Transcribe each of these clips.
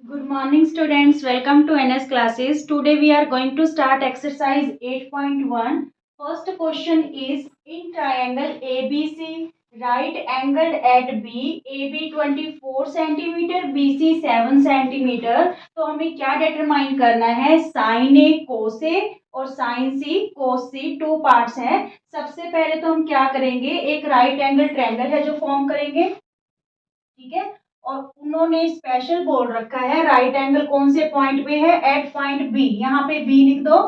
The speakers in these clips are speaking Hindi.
Good morning, students. Welcome to NS classes. Today we are going to start exercise 8.1. First question is in triangle ABC, right angled at B, AB 24 centimeter, BC 7 centimeter. तो हमें क्या determine करना है? Sin A cos A और sin C cos C two parts हैं. सबसे पहले तो हम क्या करेंगे? एक राइट एंगल ट्रायंगल है जो फॉर्म करेंगे. ठीक है. और उन्होंने स्पेशल बोल रखा है राइट एंगल कौन से पॉइंट पे है? At point B. यहाँ पे बी लिख दो.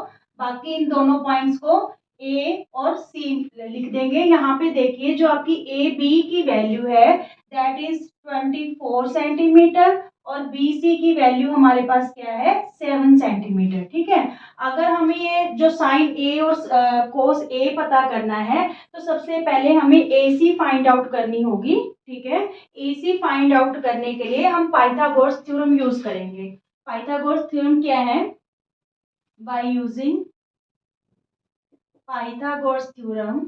बाकी इन दोनों पॉइंट्स को ए और सी लिख देंगे. यहाँ पे देखिए जो आपकी ए बी की वैल्यू है दैट इज 24 सेंटीमीटर और बी सी की वैल्यू हमारे पास क्या है? 7 सेंटीमीटर. ठीक है. अगर हमें ये जो साइन ए और कोस ए पता करना है तो सबसे पहले हमें ए सी फाइंड आउट करनी होगी. ठीक है. AC फाइंड आउट करने के लिए हम पाइथागोरस थ्योरम यूज करेंगे. पाइथागोरस थ्योरम क्या है? By using Pythagoras theorem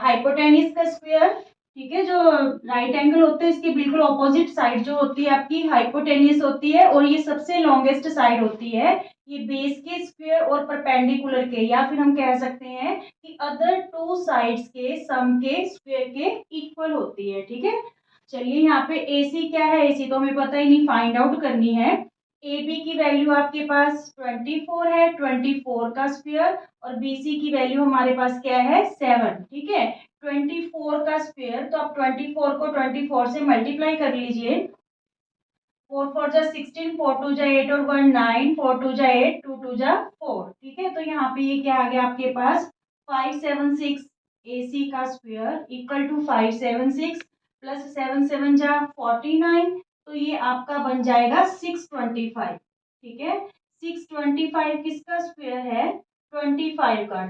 hypotenuse का स्क्वायर. ठीक है. जो राइट एंगल होते हैं इसकी बिल्कुल ऑपोजिट साइड जो होती है आपकी हाइपोटेन्यूज होती है और ये सबसे लॉन्गेस्ट साइड होती है. ये बेस के स्क्वायर और परपेंडिकुलर के या फिर हम कह सकते हैं कि अदर टू साइड्स के सम के स्क्वायर के इक्वल होती है. ठीक है. चलिए यहाँ पे AC क्या है? AC तो हमें पता ही नहीं, फाइंड आउट करनी है. ए बी की वैल्यू आपके पास 24 है, 24 का स्क्वायर. और BC की वैल्यू हमारे पास क्या है? 7. ठीक है. 24 का स्क्वायर तो आप 24 को 24 से मल्टीप्लाई कर लीजिए. 4 4 जा 16, 4 2 जा 8 और 1 9, 4 2 जा 8, 2 2 जा 4. ठीक है. तो यहाँ पे ये क्या आ गया आपके पास? 576 AC का स्क्वायर इक्वल टू 576 प्लस 7 7 जा 49. तो ये आपका बन जाएगा 625. ठीक है. 625 किसका स्क्वायर है? 25 का.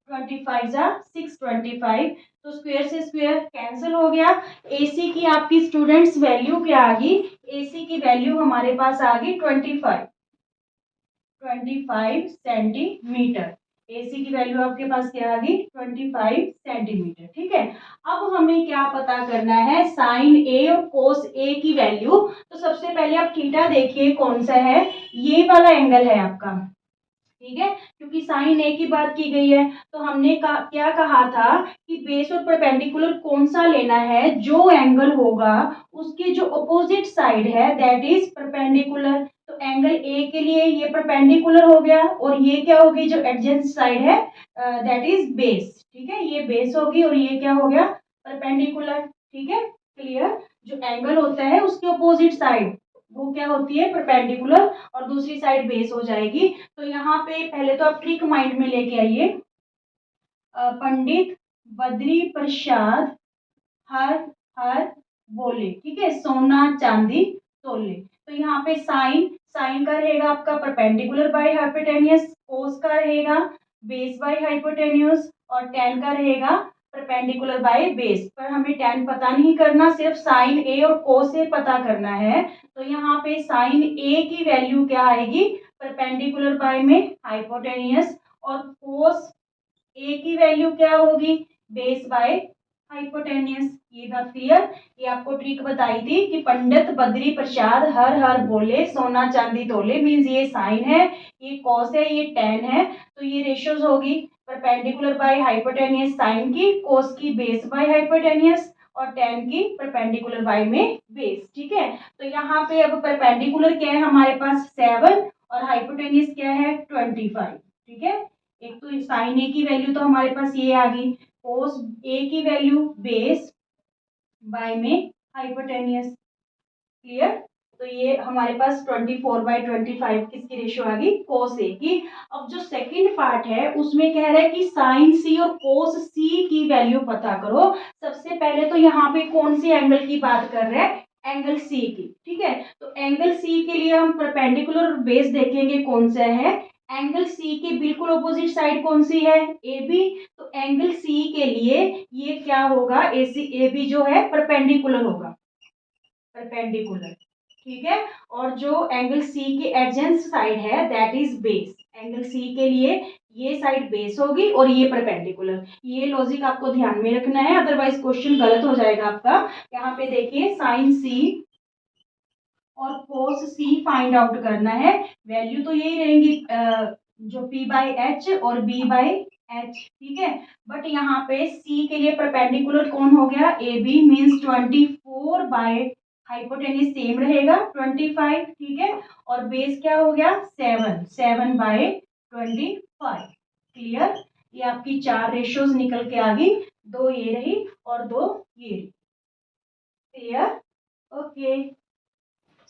25 जा 625. तो स्क्वायर से स्क्वायर कैंसिल हो गया. AC की आपकी स्टूडेंट्स वैल्यू क्या आ गई? AC की वैल्यू हमारे पास आ गई 25 सेंटीमीटर. AC की वैल्यू आपके पास क्या आ गई? 25 सेंटीमीटर. ठीक है. अब हमें क्या पता करना है? साइन A और कोस A की वैल्यू. तो सबसे पहले आप थीटा देखिए कौन सा है. ये वाला एंगल है आपका. ठीक है. क्योंकि साइन ए की बात की गई है तो हमने क्या कहा था कि बेस और परपेंडिकुलर कौन सा लेना है? जो एंगल होगा उसके जो अपोजिट साइड है दैट इज परपेंडिकुलर. तो एंगल ए के लिए ये परपेंडिकुलर हो गया और ये क्या होगी? जो एडजेंट साइड है दैट इज बेस. ठीक है. ये बेस होगी और ये क्या हो गया? परपेंडिकुलर. ठीक है. क्लियर. जो एंगल होता है उसके अपोजिट साइड वो क्या होती है? परपेंडिकुलर. और दूसरी साइड बेस हो जाएगी. तो यहाँ पे पहले तो आप ट्रिक माइंड में लेके आइए. पंडित बद्री प्रसाद हर हर बोले. ठीक है. सोना चांदी तोले. तो यहाँ पे साइन साइन का रहेगा आपका परपेंडिकुलर बाय हाइपोटेन्यूस. कोस का रहेगा बेस बाय हाइपोटेन्यूस. और टेन का रहेगा परपेंडिकुलर बाय बेस. पर हमें टेन पता नहीं करना, सिर्फ साइन ए और कोस ए पता करना है. तो यहाँ पे साइन ए की वैल्यू क्या आएगी? परपेंडिकुलर बाय में हाइपोटेन्यूस. और कोस ए की वैल्यू क्या होगी? Base by hypotenuse. ये बात क्लियर. ये आपको ट्रिक बताई थी कि पंडित बद्री प्रसाद हर हर बोले सोना चांदी तोले. मीन्स ये साइन है, ये कॉस है, ये टेन है. तो ये रेशियोज होगी परपेंडिकुलर बाय हाइपोटेन्यूस साइन की, कोस की बेस बाय हाइपोटेन्यूस और टेन की परपेंडिकुलर बाय में बेस. ठीक है. तो यहाँ पे अब परपेंडिकुलर क्या है हमारे पास? 7 और हाइपोटेन्यूस क्या है? 25. ठीक है. एक तो साइन ए की वैल्यू तो हमारे पास ये आ गई. कोस ए की वैल्यू बेस बाय में हाइपोटेन्यूस. क्लियर. तो ये हमारे पास 24/25 किसकी रेशियो आ गई? कोस ए की. अब जो सेकंड पार्ट है उसमें कह रहा है कि साइन सी और कोस सी की वैल्यू पता करो. सबसे पहले तो यहाँ पे कौन सी एंगल की बात कर रहे हैं? एंगल सी की. ठीक है. तो एंगल सी के लिए हम परपेंडिकुलर बेस देखेंगे कौन सा है. एंगल सी के बिल्कुल अपोजिट साइड कौन सी है? A B. तो एंगल सी के लिए ये क्या होगा? ए बी जो है परपेंडिकुलर होगा. परपेंडिकुलर. ठीक है. और जो एंगल सी के एडजेंट साइड है that is base. Angle C के लिए ये साइड बेस होगी और ये परपेंडिकुलर। ये लॉजिक आपको ध्यान में रखना है, अदरवाइज क्वेश्चन गलत हो जाएगा आपका। यहाँ पे देखिए साइन सी और cos सी फाइंड आउट करना है। वैल्यू तो यही रहेंगी जो p बाई एच और b बाई एच, ठीक है। बट यहाँ पे c के लिए परपेंडिकुलर कौन हो गया, A B, means 24 by hypotenuse same रहेगा 25, ठीक है। और बेस क्या हो गया 7 बाय 25। क्लियर। ये आपकी 4 रेशियोज निकल के आ गई, 2 ये रही और 2 ये रही। क्लियर। ओके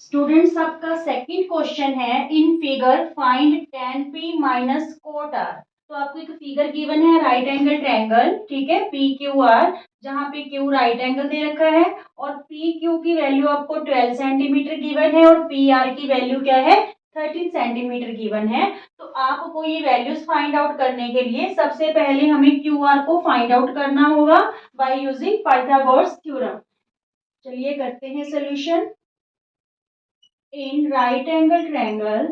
स्टूडेंट्स, आपका सेकंड क्वेश्चन है in figure find tan p minus cot r। तो आपको एक फिगर गिवन है राइट एंगल ट्रायंगल, ठीक है, पी क्यू आर, जहां पे क्यू राइट एंगल दे रखा है और पी क्यू की वैल्यू आपको 12 सेंटीमीटर गिवन है और पी आर की वैल्यू क्या है 13 सेंटीमीटर गिवन है। तो आपको ये वैल्यूज फाइंड आउट करने के लिए सबसे पहले हमें क्यू आर को फाइंड आउट करना होगा बाय यूजिंग पाइथागोरस थ्योरम। चलिए करते हैं solution. in right angle triangle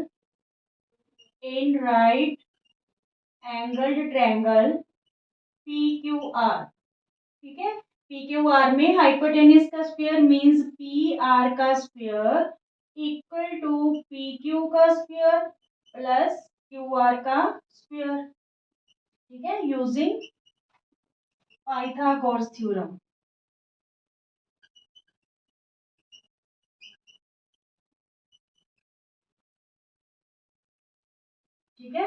PQR, ठीक है। PQR में हाइपोटेन्यूज का स्क्वायर मींस PR का स्क्वायर इक्वल टू PQ का स्क्वायर प्लस QR का स्क्वायर, ठीक है, यूजिंग पाइथागोरस थ्योरम। ठीक है,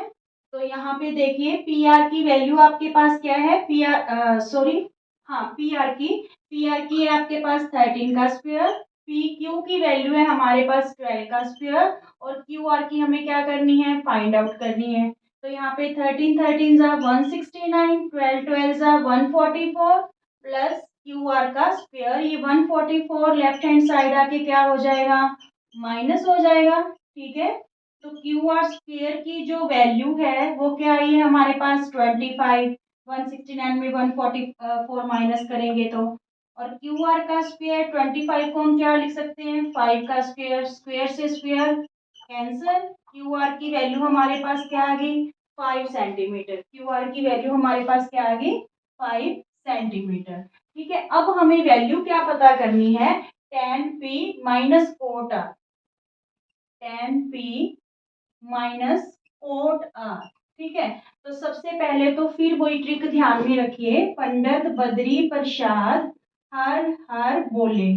तो यहाँ पे देखिए पी आर की वैल्यू आपके पास क्या है, पी आर सॉरी हाँ पी आर की है आपके पास 13 का स्क्वायर, पी क्यू की वैल्यू है हमारे पास 12 का स्क्वायर और क्यू आर की हमें क्या करनी है फाइंड आउट करनी है। तो यहाँ पे 13 जा 169, 12 जा 144 प्लस क्यू आर का स्क्वायर, ये 144 लेफ्ट हैंड साइड आके क्या हो जाएगा माइनस हो जाएगा, ठीक है। तो क्यू आर स्क्वेयर की जो वैल्यू है वो क्या आई है हमारे पास 25, 169 में 144 माइनस करेंगे तो, और क्यू आर का स्क्वेयर 25 को हम क्या लिख सकते हैं 5 का स्क्वेयर, स्क्वेयर से स्क्वेयर कैंसिल, क्यू आर की वैल्यू हमारे पास क्या आ गई 5 सेंटीमीटर, क्यू आर की वैल्यू हमारे पास क्या आ गई 5 सेंटीमीटर, ठीक है। अब हमें वैल्यू क्या पता करनी है tan p minus cot r, tan p minus cot R, ठीक है। तो सबसे पहले तो फिर वही ट्रिक ध्यान में रखिए, पंडित बद्री प्रसाद हर हर बोले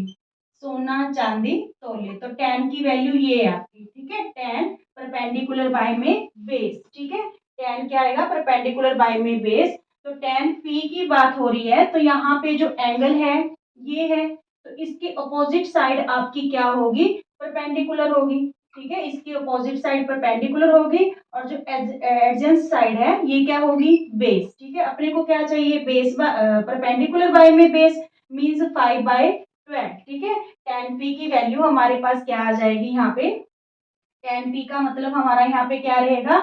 सोना चांदी तोले। तो टेन की वैल्यू ये है आपकी, ठीक है, टेन परपेंडिकुलर बाय में बेस, ठीक है, टेन क्या आएगा परपेंडिकुलर बाय में बेस। तो टेन पी की बात हो रही है तो यहाँ पे जो एंगल है ये है, तो इसकी अपोजिट साइड आपकी क्या होगी परपेंडिकुलर होगी, ठीक है, इसकी अपोजिट साइड परपेंडिकुलर होगी और जो एडजेंट साइड है ये क्या होगी बेस, ठीक है। अपने को क्या चाहिए बेस परपेंडिकुलर बाय में बेस मींस 5/12, ठीक है। tan p की वैल्यू हमारे पास क्या आ जाएगी यहाँ पे, tan p का मतलब हमारा यहाँ पे क्या रहेगा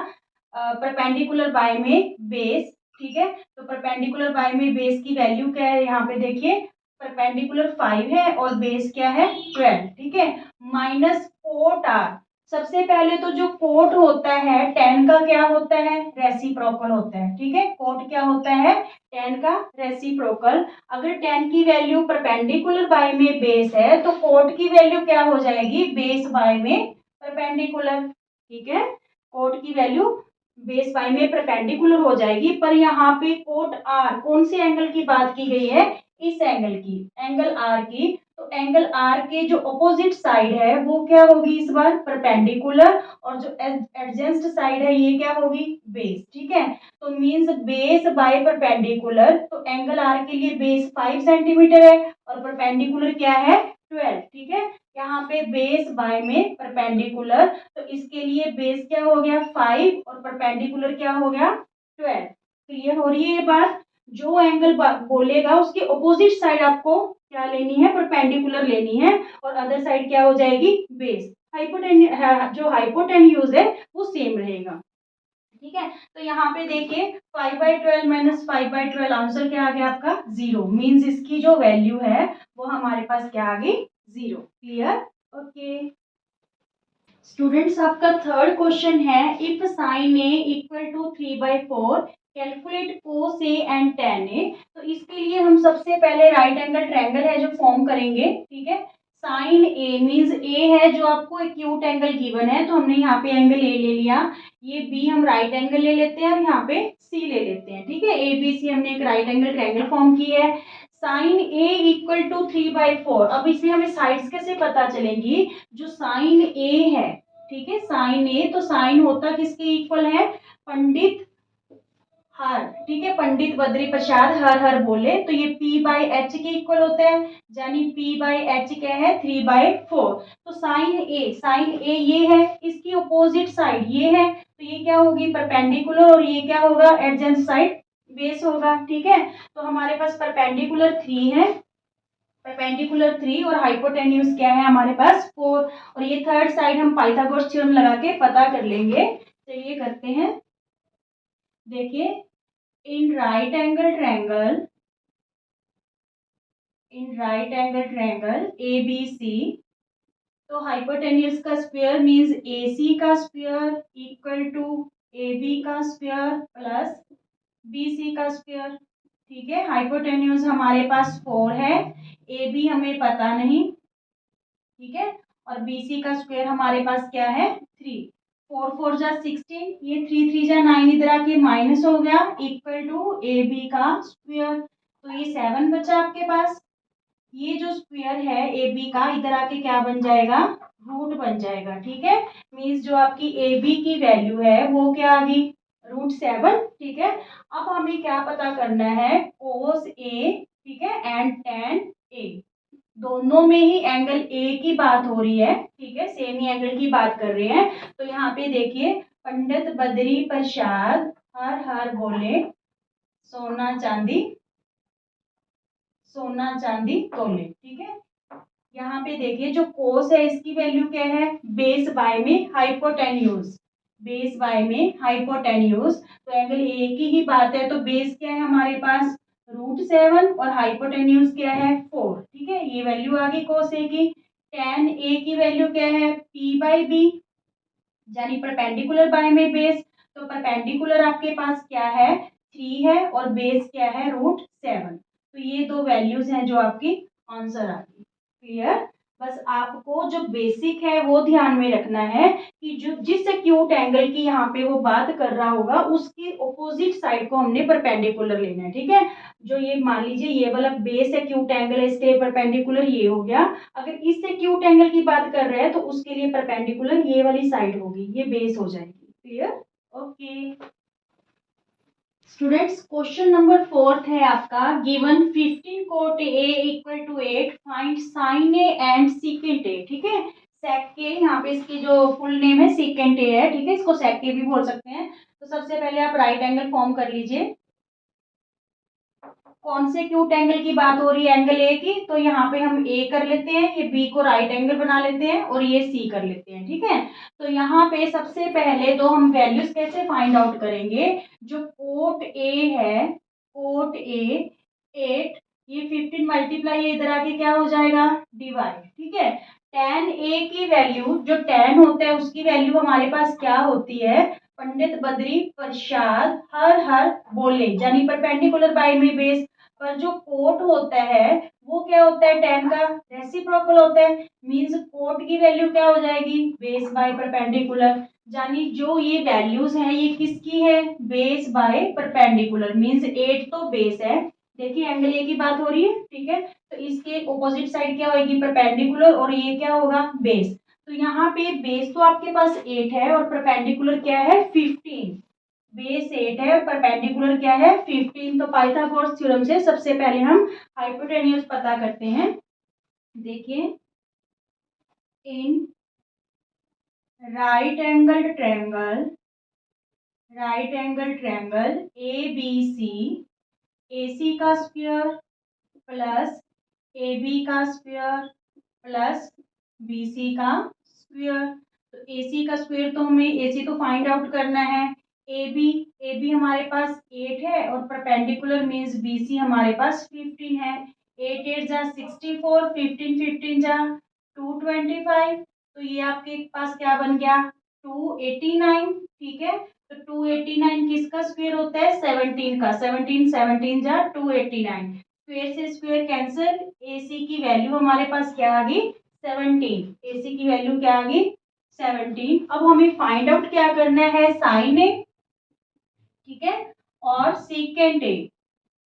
परपेंडिकुलर बाय में बेस, ठीक है। तो परपेंडिकुलर बाय में बेस की वैल्यू क्या है यहाँ पे देखिए परपेंडिकुलर 5 है और बेस क्या है 12, ठीक है, माइनस कोट आर। सबसे पहले तो जो कोट होता है टेन का क्या होता है रेसिप्रोकल होता है, ठीक है, कोट क्या होता है टेन का रेसिप्रोकल। अगर टेन की वैल्यू परपेंडिकुलर बाय में बेस है तो कोट की वैल्यू क्या हो जाएगी बेस बाय में परपेंडिकुलर, ठीक है, कोट की वैल्यू बेस बाय में परपेंडिकुलर हो जाएगी। पर यहाँ पे कोट आर कौन से एंगल की बात की गई है इस एंगल की, एंगल आर की। तो एंगल आर के जो अपोजिट साइड है वो क्या होगी इस बार परपेंडिकुलर और जो एडजेंस्ट साइड है ये क्या होगी बेस, ठीक है। तो मींस बेस बाय परपेंडिकुलर, तो एंगल आर के लिए बेस 5 सेंटीमीटर है और परपेंडिकुलर क्या है 12, ठीक है। यहाँ पे बेस बाय में परपेंडिकुलर, तो इसके लिए बेस क्या हो गया 5 और परपेंडिकुलर क्या हो गया 12। क्लियर हो रही है ये बात। जो एंगल बोलेगा उसकी अपोजिट साइड आपको क्या लेनी है परपेंडिकुलर लेनी है और अदर साइड क्या हो जाएगी बेस। जो हाइपोटेन्यूज है वो सेम रहेगा, ठीक है। तो यहाँ पे देखिए 5/12 माइनस 5/12 आंसर क्या आ गया आपका 0, मींस इसकी जो वैल्यू है वो हमारे पास क्या आ गई 0। क्लियर। ओके स्टूडेंट्स आपका थर्ड क्वेश्चन है, if sine A equal to 3/4 calculate cos A and tan A. तो इसके लिए हम सबसे पहले राइट एंगल ट्रायंगल है जो फॉर्म करेंगे, ठीक है। साइन ए मीन्स ए है जो आपको एक्यूट एंगल गिवन है, तो हमने यहाँ पे एंगल ए ले लिया, ये बी हम राइट एंगल ले लेते हैं और यहाँ पे सी ले लेते हैं, ठीक है। ए बी सी हमने एक राइट एंगल ट्रायंगल फॉर्म की है। साइन ए इक्वल टू 3/4, अब इसमें हमें साइड्स कैसे पता चलेंगी, जो साइन ए है, ठीक है, साइन ए, तो साइन होता किसके इक्वल है, पंडित हर, ठीक है, पंडित बद्री प्रसाद हर हर बोले, तो ये P/H के इक्वल होते हैं, यानी P/H क्या है, 3/4। तो साइन ए ये है, इसकी अपोजिट साइड ये है, तो ये क्या होगी, परपेंडिकुलर, और ये क्या होगा, एडजेंट साइड बेस होगा, ठीक है। तो हमारे पास परपेंडिकुलर 3 है, परपेंडिकुलर 3 और हाइपोटेन्यूज क्या है हमारे पास 4, और ये थर्ड साइड हम पाइथागोरस थ्योरम लगा के पता कर लेंगे। चलिए करते हैं, देखिए, in right angle triangle, A B C, तो हाइपोटेन्यूज का स्क्वायर मीन्स ए सी का square equal to A B का स्क्वायर प्लस बी सी का स्क्वायर, ठीक है। हाइपोटेन्यूज हमारे पास 4 है, ए बी हमें पता नहीं, ठीक है, और बी सी का स्क्वायर हमारे पास क्या है 3, 4 4 जा 16, ये 3 3 जा 9, इधर आके माइनस हो गया, इक्वल टू ए बी का स्क्वायर, तो ये 7 बचा आपके पास। ये जो स्क्वायर है ए बी का, इधर आके क्या बन जाएगा, रूट बन जाएगा, ठीक है। मीन्स जो आपकी ए बी की वैल्यू है वो क्या आ गई, √7, ठीक है। अब हमें क्या पता करना है, कोस ए, ठीक है, एंड टेन ए, दोनों में ही एंगल ए की बात हो रही है, ठीक है, सेम ही एंगल की बात कर रहे हैं। तो यहाँ पे देखिए, पंडित बद्री प्रसाद हर हर बोले, सोना चांदी तोले, ठीक है। यहाँ पे देखिए, जो कोस है इसकी वैल्यू क्या है, बेस बाय में हाइपोटेन्यूज, तो एंगल ए की ही बात है, तो बेस क्या है हमारे पास √7 और हाइपोटेन्यूज क्या है 4, ठीक है। ये वैल्यू आ गई कोस ए की। टेन ए की वैल्यू क्या है, P/B, यानी परपेंडिकुलर बाय में बेस, तो परपेंडिकुलर आपके पास क्या है 3 है और बेस क्या है √7, तो ये दो वैल्यूज हैं जो आपकी आंसर आ गई। क्लियर, बस आपको जो बेसिक है वो ध्यान में रखना है कि जो जिस एक्यूट एंगल की यहाँ पे वो बात कर रहा होगा उसकी ऑपोजिट साइड को हमने परपेंडिकुलर लेना है, ठीक है। जो ये मान लीजिए ये वाला बेस एक्यूट एंगल है, इसके परपेंडिकुलर ये हो गया, अगर इस एक्यूट एंगल की बात कर रहे हैं तो उसके लिए परपेंडिकुलर ये वाली साइड होगी, ये बेस हो जाएगी। Clear, okay students, question number 4 है आपका, given 15 cot A equal to 8, find sine A and secant A, ठीक है। सेक के, यहाँ पे इसकी जो फुल नेम है सीकेंट ए है, ठीक है, इसको सेक के भी बोल सकते हैं। तो सबसे पहले आप राइट एंगल फॉर्म कर लीजिए। कौन से एक्यूट एंगल की बात हो रही है, एंगल ए की, तो यहाँ पे हम ए कर लेते हैं, ये बी को राइट एंगल बना लेते हैं और ये सी कर लेते हैं, ठीक है। तो यहाँ पे सबसे पहले तो हम वैल्यूज कैसे फाइंड आउट करेंगे, जो कोट ए है, कोट ए 8, ये 15 मल्टीप्लाई, ये इधर आके क्या हो जाएगा डिवाइड, ठीक है। टेन ए की वैल्यू, जो टेन होता है उसकी वैल्यू हमारे पास क्या होती है, पंडित बद्री प्रसाद हर हर बोले, यानी परपेंडिकुलर बाय में बेस, पर जो कोट होता है वो क्या होता है, टेन का रेसिप्रोकल होता है, मींस कोट की वैल्यू क्या हो जाएगी, बेस बाय परपेंडिकुलर, यानी जो ये वैल्यूज हैं ये किसकी है, बेस बाय परपेंडिकुलर, मींस 8 तो बेस है, देखिए एंगल ए की बात हो रही है, ठीक है। तो इसके ऑपोजिट साइड क्या होगी, परपेंडिकुलर, और ये क्या होगा बेस, तो यहाँ पे बेस तो आपके पास 8 है और परपेंडिकुलर क्या है 15, बेस 8 है और परपेंडिकुलर क्या है 15, तो पाइथागोरस थ्योरम से सबसे पहले हम हाइपोटेन्यूज पता करते हैं। देखिए, in right angle triangle A B C, A C का स्क्वायर प्लस ए बी का स्क्वायर प्लस बी सी का स्क्वायर, तो ए सी का स्क्वायर तो हमें ए सी तो फाइंड आउट करना है, ए बी हमारे पास 8 है और परपेंडिकुलर मीन्स बी सी हमारे पास 15 है, 8 8 जा 64, 15 15 जा 225, तो ये आपके पास क्या बन गया 289, ठीक है। तो 289 किसका स्क्वायर होता है 17 का, 17 17 जा 289, स्क्वायर से स्क्वायर कैंसिल, AC की वैल्यू हमारे पास क्या आ गई 17, AC की वैल्यू क्या आ गई 17। अब हमें फाइंड आउट क्या करना है साइन ए, ठीक है, और सीकेंट ए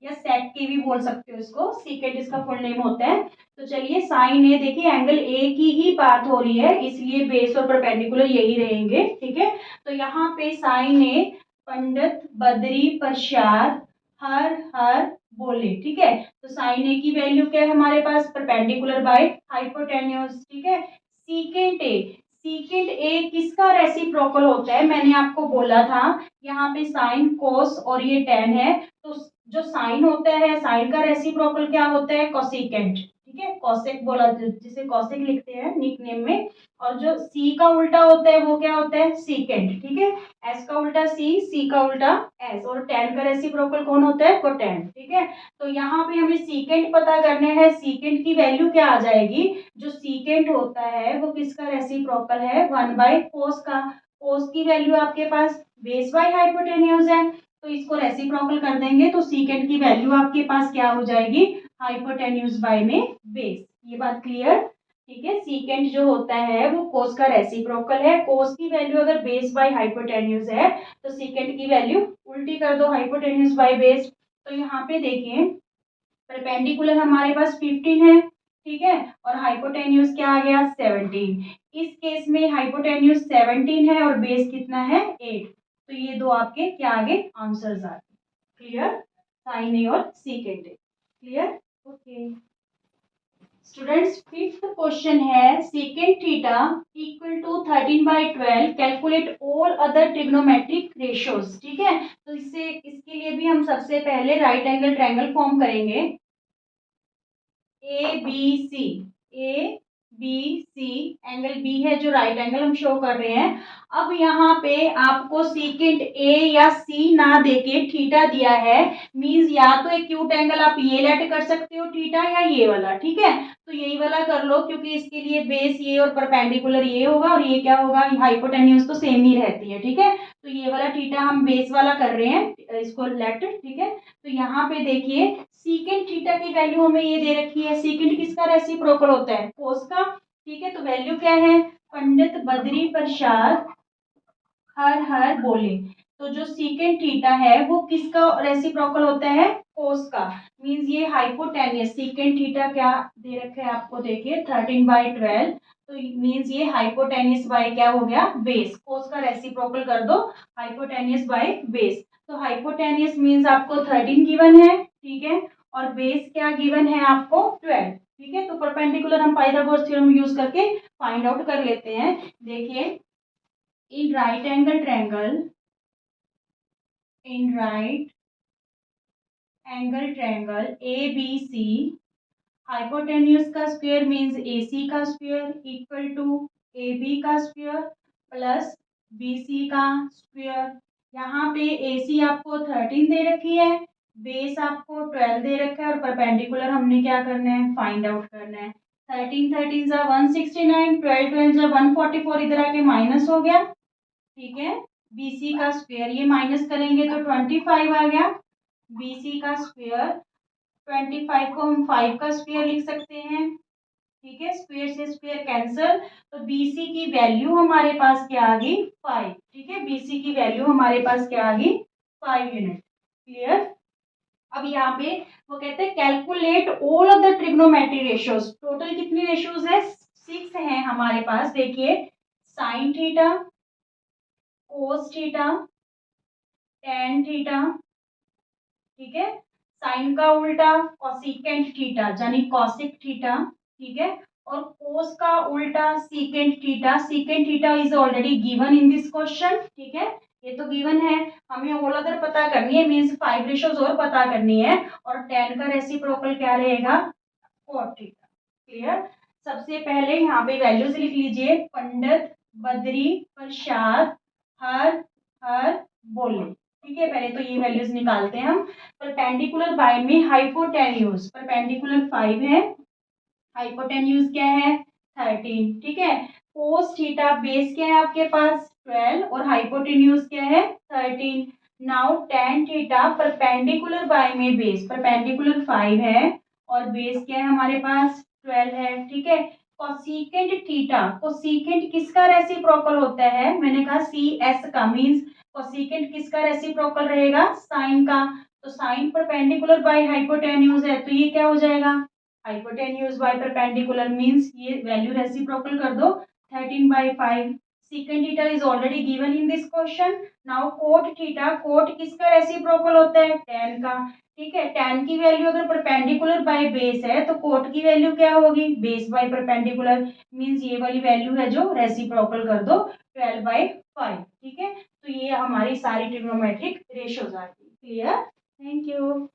या सेक के भी बोल सकते हो इसको, सीकेंट इसका फुल नेम होता है। तो चलिए साइन ए, देखिए एंगल ए की ही बात हो रही है इसलिए बेस और परपेंडिकुलर यही रहेंगे, ठीक है। तो यहाँ पे साइन ए पंडित बद्री प्रसाद हर हर बोले, ठीक है। तो साइन ए की वैल्यू क्या है हमारे पास परपेंडिकुलर बाय हाइपोटेन्यूज, ठीक है। सीकेंट ए, सीकेंट ए किसका रेसिप्रोकल होता है, मैंने आपको बोला था यहाँ पे साइन कोस और ये टेन है, तो जो साइन होता है साइन का रेसिप्रोकल क्या होता है कोसेकेंट, ठीक है, कोसेक बोला जिसे कोसेक लिखते हैं निकनेम में। और जो सी का उल्टा होता है वो क्या होता है सीकेंट, ठीक है। एस का उल्टा सी का उल्टा एस, और टेन का रेसिप्रोकल कौन होता है कोटेन, ठीक है। तो यहाँ पे हमें सीकेंट पता करने हैं, सीकेंट की वैल्यू क्या आ जाएगी, जो सीकेंट होता है वो किसका रेसिप्रोकल है 1/कोस का, कोस की वैल्यू आपके पास बेस बाय हाइपोटेन्यूज है, तो इसको रेसिप्रोकल कर देंगे तो सीकेंट की वैल्यू आपके पास क्या हो जाएगी हाइपोटेन्यूज बाय में बेस। ये बात क्लियर, ठीक है। सीकेंट जो होता है वो कोस का रेसिप्रोकल है, कोस की वैल्यू अगर बेस बाय हाइपोटेन्यूज है तो सीकेंट की वैल्यू उल्टी कर दो हाइपोटेन्यूज बाय बेस। तो यहाँ पे देखिए परपेंडिकुलर हमारे पास 15 है, ठीक है, और हाइपोटेन्यूज क्या आ गया 17। इस केस में हाइपोटेन्यूज 17 है और बेस कितना है 8, तो ये दो आपके क्या आगे आंसर्स आ गए। क्लियर, साइन ए और secant A, clear, okay. Students fifth question है secant theta equal to 13/12 calculate all other trigonometric ratios, ठीक है। तो इससे इसके लिए भी हम सबसे पहले राइट एंगल ट्रायंगल फॉर्म करेंगे, A B C, A B C, angle B है जो राइट एंगल हम शो कर रहे हैं। अब यहाँ पे आपको सीकेंट ए या सी ना देके थीटा दिया है, मींस या तो एक्यूट एंगल आप ये लेट कर सकते हो थीटा या ये वाला, ठीक है। तो यही वाला कर लो क्योंकि इसके लिए बेस ये और परपेंडिकुलर ये होगा और ये क्या होगा हाइपोटेन्यूज तो सेम ही रहती है, ठीक है। तो ये वाला थीटा हम बेस वाला कर रहे हैं इसको लेट, ठीक है। तो यहाँ पे देखिए सीकेंट थीटा की वैल्यू हमें ये दे रखी है, सीकेंट किसका रेसिप्रोकल होता है कोस का, ठीक है। तो वैल्यू क्या है पंडित बद्री प्रसाद हर हर बोले, तो जो सीकेंट थीटा है वो किसका रेसिप्रोकल होता है कोस का, मींस ये हाइपोटेनियस सीकेंट थीटा क्या दे रखा है आपको देखिए 13/12, तो मींस ये हाइपोटेनियस बाय क्या हो गया बेस, कोस का रेसिप्रोकल कर दो हाइपोटेनियस बाय बेस। तो हाइपोटेनियस मींस आपको 13 गिवन है, ठीक है, और बेस क्या गिवन है आपको 12, ठीक है। तो परपेंडिकुलर हम पाइथागोरस थ्योरम यूज करके फाइंड आउट कर लेते हैं। देखिए in right angle triangle, in right angle triangle ABC, hypotenuse का स्क्वायर मींस AC का स्क्वायर इक्वल टू AB का स्क्वायर प्लस BC का स्क्वायर। यहाँ पे AC आपको 13 दे रखी है, बेस आपको 12 दे रखा है और परपेंडिकुलर हमने क्या करना है फाइंड आउट करना है। 13 13 जा 169, 12 12 जा 144, इधर आके माइनस हो गया, ठीक है। BC का स्क्वायर ये माइनस करेंगे तो 25 आ गया, BC का स्क्वायर 25 को हम 5 का स्क्वायर लिख सकते हैं, ठीक है, स्क्वायर से स्क्वायर कैंसल, तो BC की वैल्यू हमारे पास क्या आ गई 5, ठीक है। BC की वैल्यू हमारे पास क्या आ गई 5 यूनिट, क्लियर। अब यहाँ पे वो कहते हैं calculate all of the trigonometry ratios, total कितनी रेशियोज है 6 है हमारे पास, देखिए sine theta, cos theta, tan theta, ठीक है, साइन का उल्टा कॉसिकेंट थीटा यानी कॉसिक थीटा, ठीक है, और कोस का उल्टा secant theta, secant theta is already given in this question, ठीक है, ये तो गिवन है। हमें ऑल अदर पता करनी है मींस 5 रेशियोज और पता करनी है, और टेन का रेसिप्रोकल क्या रहेगा cot थीटा, क्लियर। सबसे पहले यहाँ पे वैल्यूज लिख लीजिए पंडित बद्री प्रसाद हर हर बोले, ठीक है। पहले तो ये वैल्यूज निकालते हैं हम। परपेंडिकुलर बाय में हाइपोटेन्यूज, परपेंडिकुलर 5 है, हाइपोटेन्यूज क्या है 13, ठीक है। कोस थीटा बेस क्या है आपके पास 12 और हाइपोटेन्यूज क्या है 13। Now tan theta perpendicular by में बेस परपेंडिकुलर 5 है और बेस क्या है हमारे पास 12 है, ठीक है। कोसिकेंट थीटा, कोसिकेंट किसका रेसिप्रोकल होता है, मैंने कहा सी एस का, मीन्स कोसिकेंट किसका रेसिप्रोकल रहेगा, साइन का। तो साइन परपेंडिकुलर बाय हाइपोटेन्यूज है, तो ये क्या हो जाएगा, हाइपोटेन्यूज बाय परपेंडिकुलर, मीन्स ये वैल्यू रेसिप्रोकल कर दो 13/5। secant theta is already given in this question. now cot theta, cot किसका रेसिप्रोकल होता है, tan का, ठीक है। tan की वैल्यू अगर परपेंडिकुलर बाय बेस है तो cot की वैल्यू क्या होगी, बेस बाय परपेंडिकुलर, मींस ये वाली वैल्यू है जो रेसिप्रोकल कर दो 12/5, ठीक है। तो ये हमारी सारी ट्रिग्नोमेट्रिक रेशियोज आ गई। Clear, thank you.